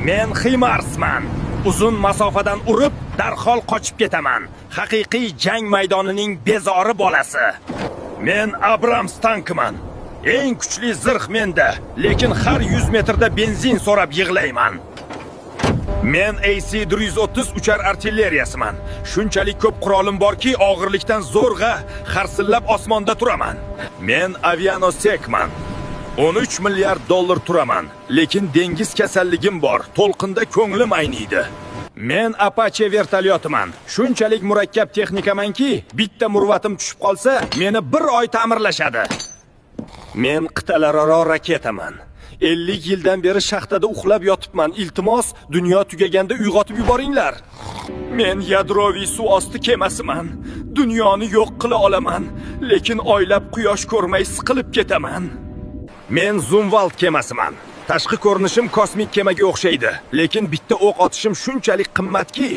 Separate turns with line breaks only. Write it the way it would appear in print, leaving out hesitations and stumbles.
Men Himarsman. Uzun masofadan urib, darhol qochib ketaman. Haqiqiy jang maydonining bezori bolasi. Men Abrams tankman. Eng kuchli zirh menda, lekin har 100 metrda benzin so'rab yig'layman. Men AC-130 uchar artilleriyasiman. Shunchalik ko'p qurolim borki, og'irlikdan zo'rg'a harsillab osmonda turaman. Men avianosekman. 13 milliard dollar turaman, lekin dengiz kasalligim bor, to'lqinda ko'nglim ayniydi. Men Apache vertolyotiman. Shunchalik murakkab texnikamanki, bitta murvatim tushib qolsa, meni 1 oy ta'mirlashadi. Men qit'alararo raketaman. 50 yildan beri shaxtada uxlab yotibman. Iltimos, dunyo tugaganda uyg'otib yuboringlar. Men yadroviy suvosti kemasiman. Dunyoni yo'q qila olaman, lekin oylab quyosh ko'rmay siqilib ketaman. Men Zumwalt kemasiman. Tashqi ko'rinishim kosmik kemaga o'xshaydi, lekin bitta o'q otishim shunchalik qimmatki,